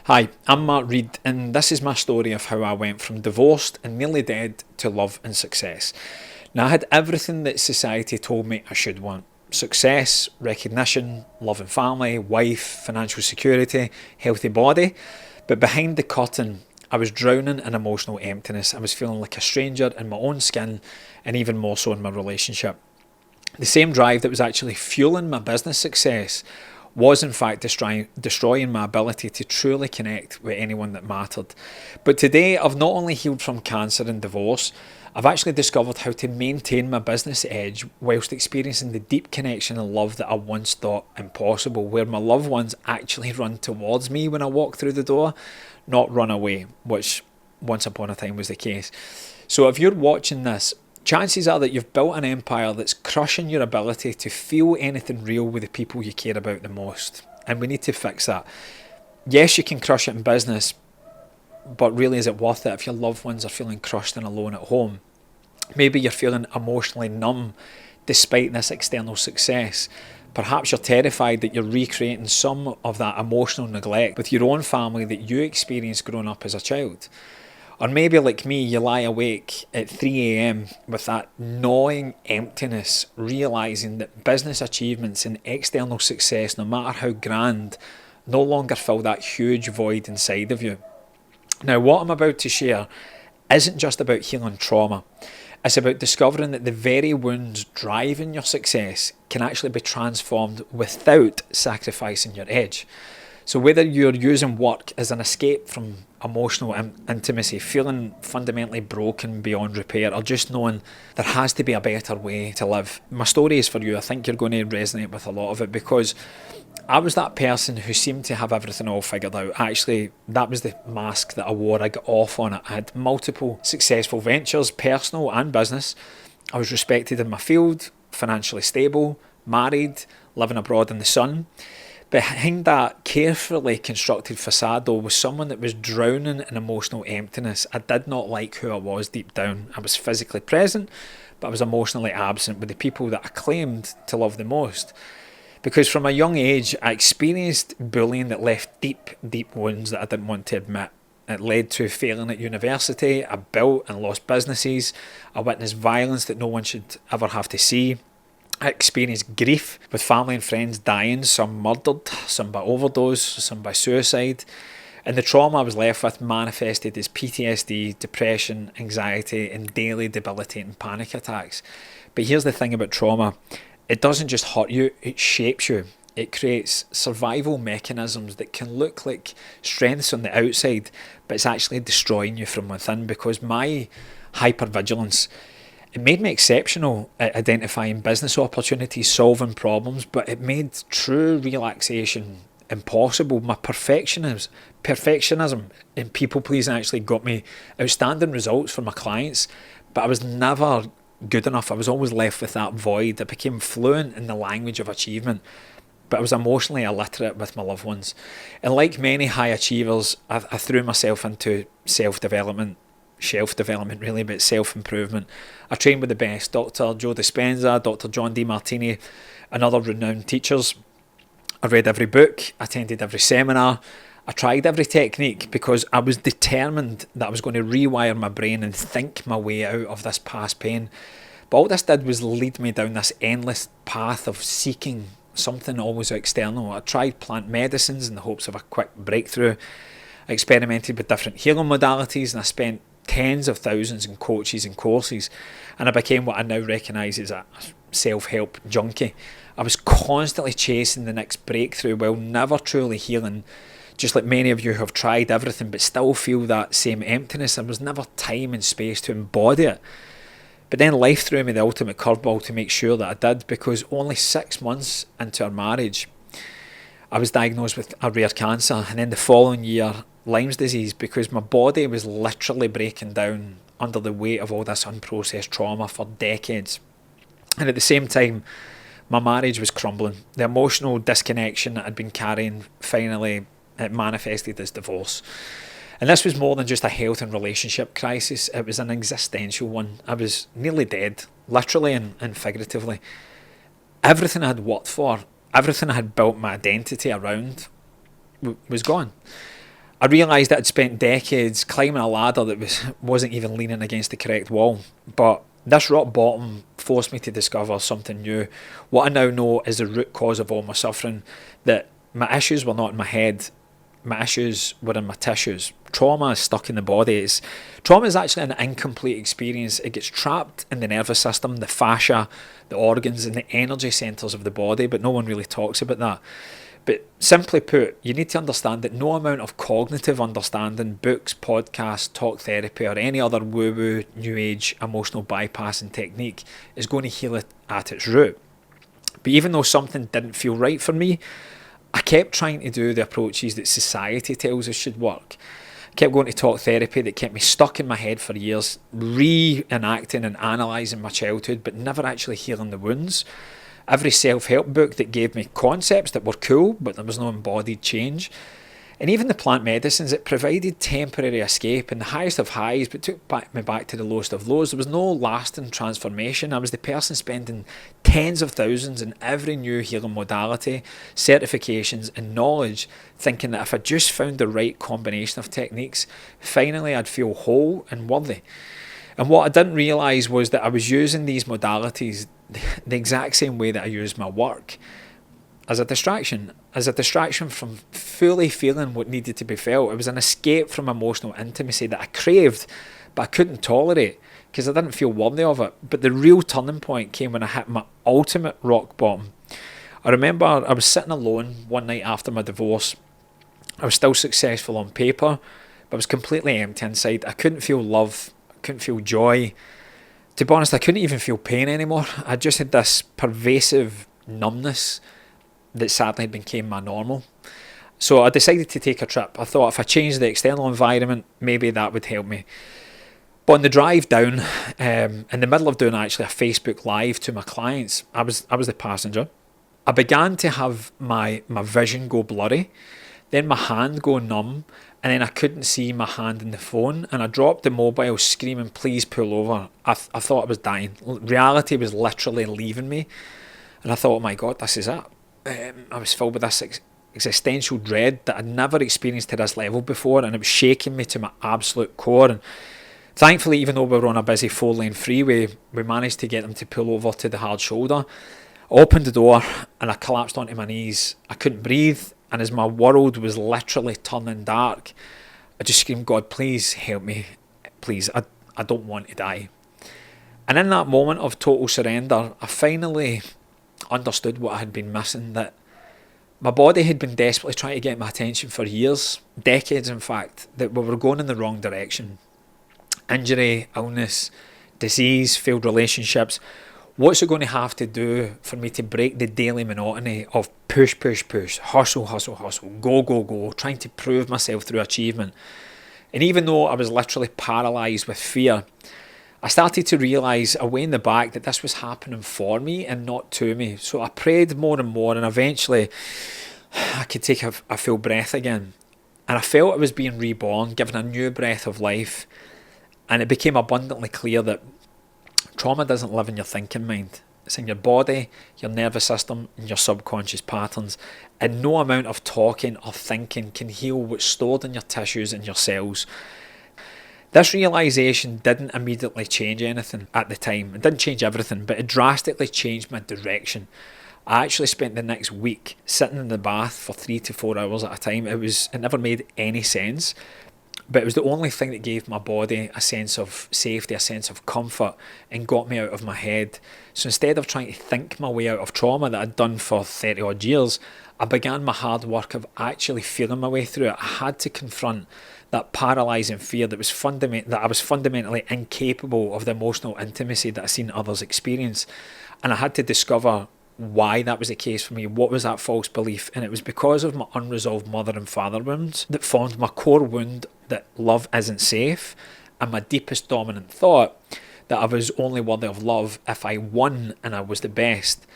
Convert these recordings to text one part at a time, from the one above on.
Hi, I'm Mark Reed, and this is my story of how I went from divorced and nearly dead to love and success. Now, I had everything that society told me I should want: success, recognition, love and family, wife, financial security, healthy body. But behind the curtain, I was drowning in emotional emptiness. I was feeling like a stranger in my own skin, and even more so in my relationship. The same drive that was actually fueling my business success was in fact destroying my ability to truly connect with anyone that mattered. But today I've not only healed from cancer and divorce, I've actually discovered how to maintain my business edge whilst experiencing the deep connection and love that I once thought impossible, where my loved ones actually run towards me when I walk through the door, not run away, which once upon a time was the case. So if you're watching this, chances are that you've built an empire that's crushing your ability to feel anything real with the people you care about the most. And we need to fix that. Yes, you can crush it in business, but really, is it worth it if your loved ones are feeling crushed and alone at home? Maybe you're feeling emotionally numb despite this external success. Perhaps you're terrified that you're recreating some of that emotional neglect with your own family that you experienced growing up as a child. Or maybe, like me, you lie awake at 3 a.m. with that gnawing emptiness, realising that business achievements and external success, no matter how grand, no longer fill that huge void inside of you. Now, what I'm about to share isn't just about healing trauma. It's about discovering that the very wounds driving your success can actually be transformed without sacrificing your edge. So whether you're using work as an escape from emotional intimacy, feeling fundamentally broken beyond repair, or just knowing there has to be a better way to live, my story is for you. I think you're going to resonate with a lot of it, because I was that person who seemed to have everything all figured out. Actually, that was the mask that I wore. I got off on it. I had multiple successful ventures, personal and business. I was respected in my field, financially stable, married, living abroad in the sun. Behind that carefully constructed facade, though, was someone that was drowning in emotional emptiness. I did not like who I was deep down. I was physically present, but I was emotionally absent with the people that I claimed to love the most. Because from a young age, I experienced bullying that left deep, deep wounds that I didn't want to admit. It led to failing at university. I built and lost businesses. I witnessed violence that no one should ever have to see. I experienced grief with family and friends dying, some murdered, some by overdose, some by suicide. And the trauma I was left with manifested as PTSD, depression, anxiety, and daily debilitating panic attacks. But here's the thing about trauma: it doesn't just hurt you, it shapes you. It creates survival mechanisms that can look like strengths on the outside, but it's actually destroying you from within. Because my hypervigilance, it made me exceptional at identifying business opportunities, solving problems, but it made true relaxation impossible. My perfectionism and people pleasing actually got me outstanding results for my clients, but I was never good enough. I was always left with that void. I became fluent in the language of achievement, but I was emotionally illiterate with my loved ones. And like many high achievers, I threw myself into self-development, shelf development really, but self-improvement. I trained with the best: Dr. Joe Dispenza, Dr. John DeMartini, and other renowned teachers. I read every book, attended every seminar, I tried every technique, because I was determined that I was going to rewire my brain and think my way out of this past pain. But all this did was lead me down this endless path of seeking something always external. I tried plant medicines in the hopes of a quick breakthrough. I experimented with different healing modalities, and I spent tens of thousands in coaches and courses, and I became what I now recognise as a self-help junkie. I was constantly chasing the next breakthrough while never truly healing, just like many of you who have tried everything but still feel that same emptiness. There was never time and space to embody it. But then life threw me the ultimate curveball to make sure that I did, because only 6 months into our marriage, I was diagnosed with a rare cancer, and then the following year, Lyme's disease, because my body was literally breaking down under the weight of all this unprocessed trauma for decades. And at the same time, my marriage was crumbling. The emotional disconnection that I'd been carrying, finally, it manifested as divorce. And this was more than just a health and relationship crisis, it was an existential one. I was nearly dead, literally and figuratively. Everything I had worked for, everything I had built my identity around was gone. I realised that I'd spent decades climbing a ladder that wasn't even leaning against the correct wall. But this rock bottom forced me to discover something new. What I now know is the root cause of all my suffering, that my issues were not in my head, my issues were in my tissues. Trauma is stuck in the body. Trauma is actually an incomplete experience. It gets trapped in the nervous system, the fascia, the organs and the energy centres of the body, but no one really talks about that. But simply put, you need to understand that no amount of cognitive understanding, books, podcasts, talk therapy or any other woo-woo, new age, emotional bypassing technique is going to heal it at its root. But even though something didn't feel right for me, I kept trying to do the approaches that society tells us should work. I kept going to talk therapy that kept me stuck in my head for years, reenacting and analysing my childhood, but never actually healing the wounds. Every self-help book that gave me concepts that were cool, but there was no embodied change. And even the plant medicines, it provided temporary escape and the highest of highs, but took me back to the lowest of lows. There was no lasting transformation. I was the person spending tens of thousands in every new healing modality, certifications and knowledge, thinking that if I just found the right combination of techniques, finally I'd feel whole and worthy. And what I didn't realise was that I was using these modalities the exact same way that I use my work, as a distraction from fully feeling what needed to be felt. It was an escape from emotional intimacy that I craved, but I couldn't tolerate because I didn't feel worthy of it. But the real turning point came when I hit my ultimate rock bottom. I remember I was sitting alone one night after my divorce. I was still successful on paper, but I was completely empty inside. I couldn't feel love, I couldn't feel joy. To be honest, I couldn't even feel pain anymore. I just had this pervasive numbness that sadly became my normal. So I decided to take a trip. I thought if I changed the external environment, maybe that would help me. But on the drive down, in the middle of doing actually a Facebook Live to my clients, I was the passenger. I began to have my vision go blurry, then my hand go numb, and then I couldn't see my hand in the phone, and I dropped the mobile screaming, please pull over. I thought I was dying. Reality was literally leaving me, and I thought, oh my God, this is it. I was filled with this existential dread that I'd never experienced to this level before, and it was shaking me to my absolute core. And thankfully, even though we were on a busy 4-lane freeway, we managed to get them to pull over to the hard shoulder. I opened the door and I collapsed onto my knees. I couldn't breathe, and as my world was literally turning dark, I just screamed, God, please help me. Please, I don't want to die. And in that moment of total surrender, I finally understood what I had been missing, that my body had been desperately trying to get my attention for years, decades in fact, that we were going in the wrong direction. Injury, illness, disease, failed relationships. What's it going to have to do for me to break the daily monotony of push, push, push, hustle, hustle, hustle, go, go, go, trying to prove myself through achievement? And even though I was literally paralysed with fear, I started to realise away in the back that this was happening for me and not to me. So I prayed more and more, and eventually I could take a full breath again. And I felt I was being reborn, given a new breath of life. And it became abundantly clear that trauma doesn't live in your thinking mind. It's in your body, your nervous system, and your subconscious patterns. And no amount of talking or thinking can heal what's stored in your tissues and your cells. This realisation didn't immediately change anything at the time. It didn't change everything, but it drastically changed my direction. I actually spent the next week sitting in the bath for 3 to 4 hours at a time. It never made any sense, but it was the only thing that gave my body a sense of safety, a sense of comfort, and got me out of my head. So instead of trying to think my way out of trauma that I'd done for 30 odd years, I began my hard work of actually feeling my way through it. I had to confront that paralysing fear that I was fundamentally incapable of the emotional intimacy that I've seen others experience. And I had to discover why that was the case for me. What was that false belief? And it was because of my unresolved mother and father wounds that formed my core wound that love isn't safe, and my deepest dominant thought that I was only worthy of love if I won and I was the best.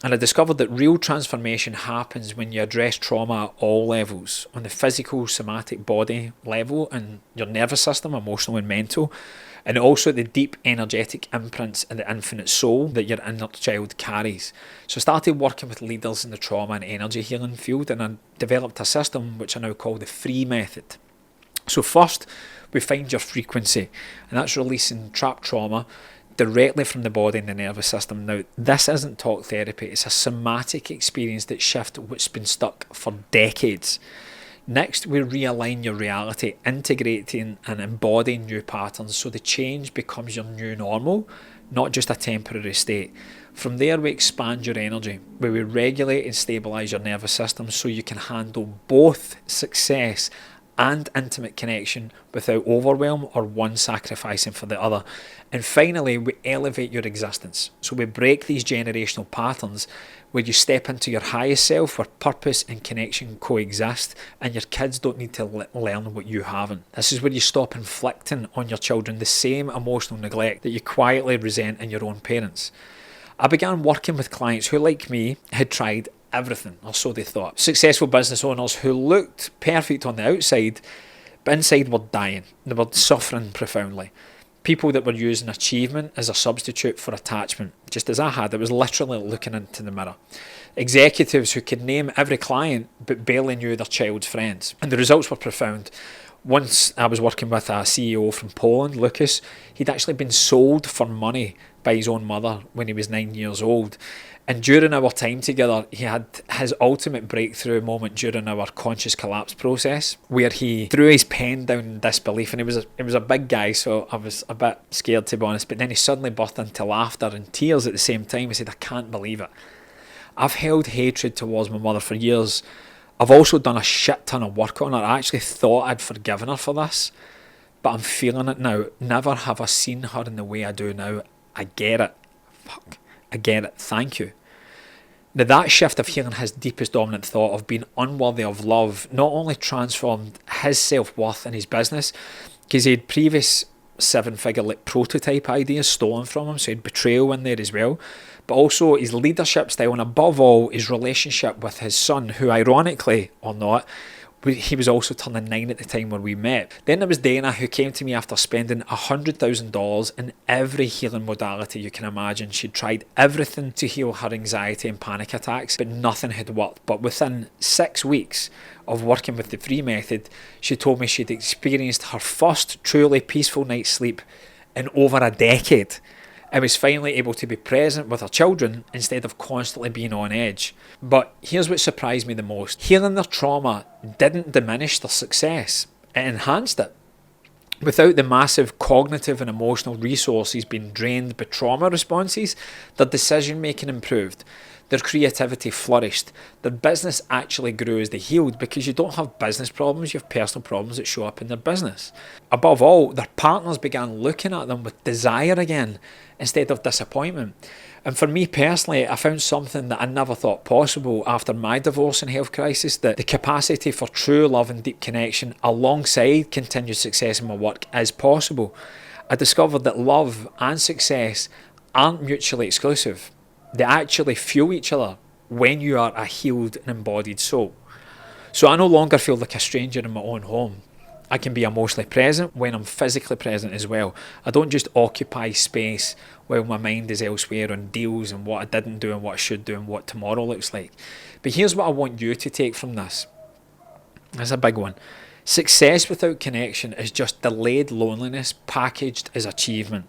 And I discovered that real transformation happens when you address trauma at all levels, on the physical, somatic body level, and your nervous system, emotional and mental, and also the deep energetic imprints in the infinite soul that your inner child carries. So I started working with leaders in the trauma and energy healing field, and I developed a system which I now call the free method. So first, we find your frequency, and that's releasing trapped trauma directly from the body and the nervous system. Now, this isn't talk therapy, it's a somatic experience that shifts what's been stuck for decades. Next, we realign your reality, integrating and embodying new patterns so the change becomes your new normal, not just a temporary state. From there, we expand your energy, where we regulate and stabilise your nervous system so you can handle both success and intimate connection without overwhelm or one sacrificing for the other. And finally, we elevate your existence. So we break these generational patterns where you step into your highest self, where purpose and connection coexist, and your kids don't need to learn what you haven't. This is where you stop inflicting on your children the same emotional neglect that you quietly resent in your own parents. I began working with clients who, like me, had tried everything, or so they thought. Successful business owners who looked perfect on the outside, but inside were dying. They were suffering profoundly. People that were using achievement as a substitute for attachment, just as I had. It was literally looking into the mirror. Executives who could name every client but barely knew their child's friends. And the results were profound. Once I was working with a CEO from Poland, Lucas. He'd actually been sold for money by his own mother when he was 9 years old. And during our time together, he had his ultimate breakthrough moment during our conscious collapse process, where he threw his pen down in disbelief. And he was a big guy, so I was a bit scared, to be honest. But then he suddenly burst into laughter and tears at the same time. He said, "I can't believe it. I've held hatred towards my mother for years. I've also done a shit ton of work on her. I actually thought I'd forgiven her for this, but I'm feeling it now. Never have I seen her in the way I do now. I get it. Fuck. I get it. Thank you." Now, that shift of healing his deepest dominant thought of being unworthy of love not only transformed his self-worth in his business, because he had previous seven-figure prototype ideas stolen from him, so he had betrayal in there as well, but also his leadership style, and above all, his relationship with his son, who, ironically or not, he was also turning 9 at the time where we met. Then there was Dana, who came to me after spending $100,000 in every healing modality you can imagine. She'd tried everything to heal her anxiety and panic attacks, but nothing had worked. But within 6 weeks of working with the free method, she told me she'd experienced her first truly peaceful night's sleep in over a decade, and was finally able to be present with her children instead of constantly being on edge. But here's what surprised me the most. Healing their trauma didn't diminish their success, it enhanced it. Without the massive cognitive and emotional resources being drained by trauma responses, their decision making improved, their creativity flourished, their business actually grew as they healed, because you don't have business problems, you have personal problems that show up in their business. Above all, their partners began looking at them with desire again instead of disappointment. And for me personally, I found something that I never thought possible after my divorce and health crisis, that the capacity for true love and deep connection alongside continued success in my work is possible. I discovered that love and success aren't mutually exclusive. They actually fuel each other when you are a healed and embodied soul. So I no longer feel like a stranger in my own home. I can be emotionally present when I'm physically present as well. I don't just occupy space while my mind is elsewhere on deals and what I didn't do and what I should do and what tomorrow looks like. But here's what I want you to take from this. That's a big one. Success without connection is just delayed loneliness packaged as achievement.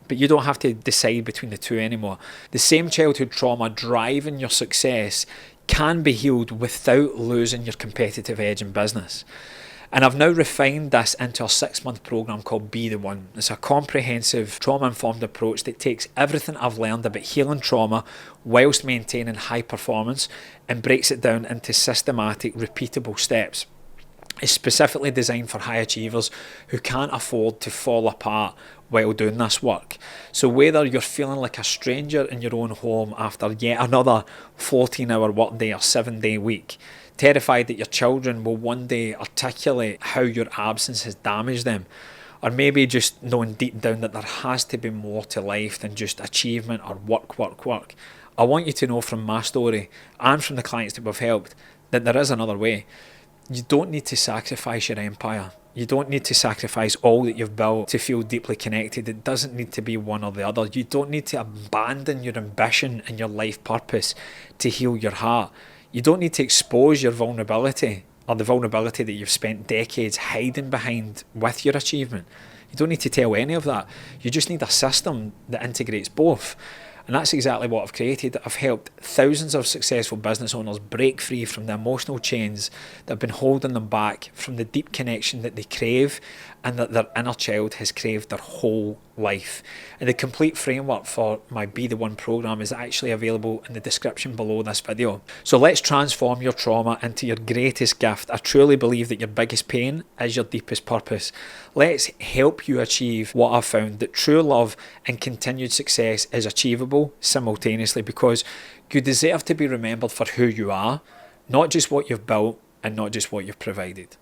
But you don't have to decide between the two anymore. The same childhood trauma driving your success can be healed without losing your competitive edge in business. And I've now refined this into a 6-month program called Be The One. It's a comprehensive trauma-informed approach that takes everything I've learned about healing trauma whilst maintaining high performance and breaks it down into systematic, repeatable steps. It's specifically designed for high achievers who can't afford to fall apart while doing this work. So whether you're feeling like a stranger in your own home after yet another 14-hour workday or 7-day week, terrified that your children will one day articulate how your absence has damaged them, or maybe just knowing deep down that there has to be more to life than just achievement or work. I want you to know from my story and from the clients that we've helped that there is another way. You don't need to sacrifice your empire. You don't need to sacrifice all that you've built to feel deeply connected. It doesn't need to be one or the other. You don't need to abandon your ambition and your life purpose to heal your heart. You don't need to expose your vulnerability or the vulnerability that you've spent decades hiding behind with your achievement. You don't need to tell any of that. You just need a system that integrates both. And that's exactly what I've created. I've helped thousands of successful business owners break free from the emotional chains that have been holding them back from the deep connection that they crave and that their inner child has craved their whole life. And the complete framework for my Be The One program is actually available in the description below this video. So let's transform your trauma into your greatest gift. I truly believe that your biggest pain is your deepest purpose. Let's help you achieve what I've found, that true love and continued success is achievable simultaneously, because you deserve to be remembered for who you are, not just what you've built and not just what you've provided.